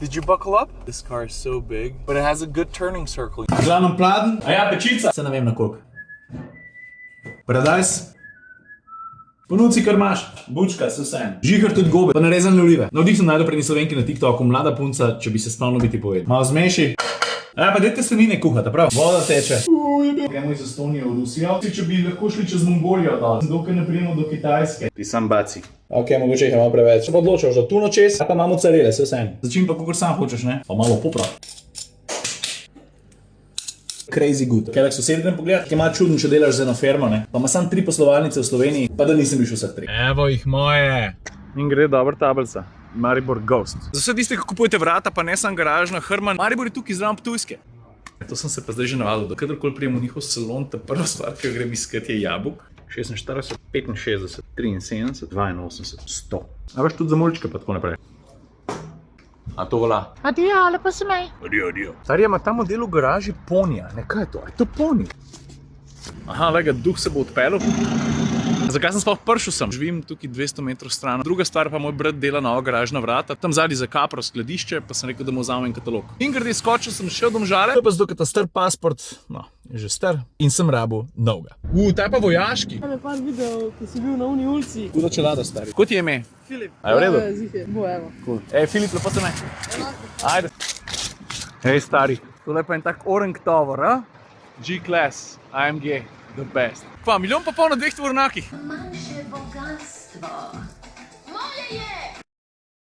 Did you buckle up? This car is so big, but it has a good turning circle. Glavnom pladen. A ja, pečica. Se ne vem na koliko. Paradajz. Ponudci, kar imaš. Bučka, se vsem. Žihar tudi gobe, pa narezane olive. Navdih sem najdel prednji Slovenki na TikToku, mlada punca, če bi se splavno biti povedal. Malo zmeši. Pa dajte slanine kuhati, prav? Voda teče. Gremo iz Estonije v Rusijo. Če bi lahko šli čez Mongolijo dol. Dokaj ne prijemo do Kitajske. Ti sam baci. Ok, mogoče jih je malo preveč. Če pa odločaš za tuno čez, pa imamo carele, se vsem. Začin pa kakor sam hočeš, ne? Pa malo popra. Crazy good. Kaj, sosed grem pogledat, ki ima čudno, če delaš z eno firmo, ne? Pa ima sam 3 poslovalnice v Sloveniji, pa da nisem bil še vseh 3. Evo jih moje. In gre dobra tablica. Maribor Ghost. Za vse tiste, ki kupujete vrata, pa ne sam garažna Herman, Maribor je tukaj zraven Ptujske. To sem se pa zdaj že navadil, da kadarkoli prijem v njihov salon, ta prva stvar, ki jo grem iskat, je jabolk. 46, 65, 73, 82, 100. A veš tudi za mulčke pa tako naprej. A to vola? Adio, lepo se mej. Adio. Starija ima ta model v garaži ponija. Ne, kaj je to? Je to poni? Aha, lega, duh se bo odpeljal. Zakaj sem sploh prišel sem? Živim tukaj 200 metrov stran. Druga stvar pa moj brat dela nova garažna vrata. Tam zadnji za Kapro skladišče, pa sem rekel, da mu vzamem katalog. In grede skočil sem še v Domžale. To je pa zato, ker ta star pasport, no, je že star. In sem rabil novega. Ta je pa vojaški. Tam je par video, ki si bil na uni ulici. Kuda čelada, stari. Ko ti je ime? Filip. A je v redu? Zihe, bo evo. Cool. Filip, lepo se me. Ajde. Stari. Tole pa je en tak orang tovor, a? G-Class, AMG, the best. Pa, milijon pa polno 2 tvornakih.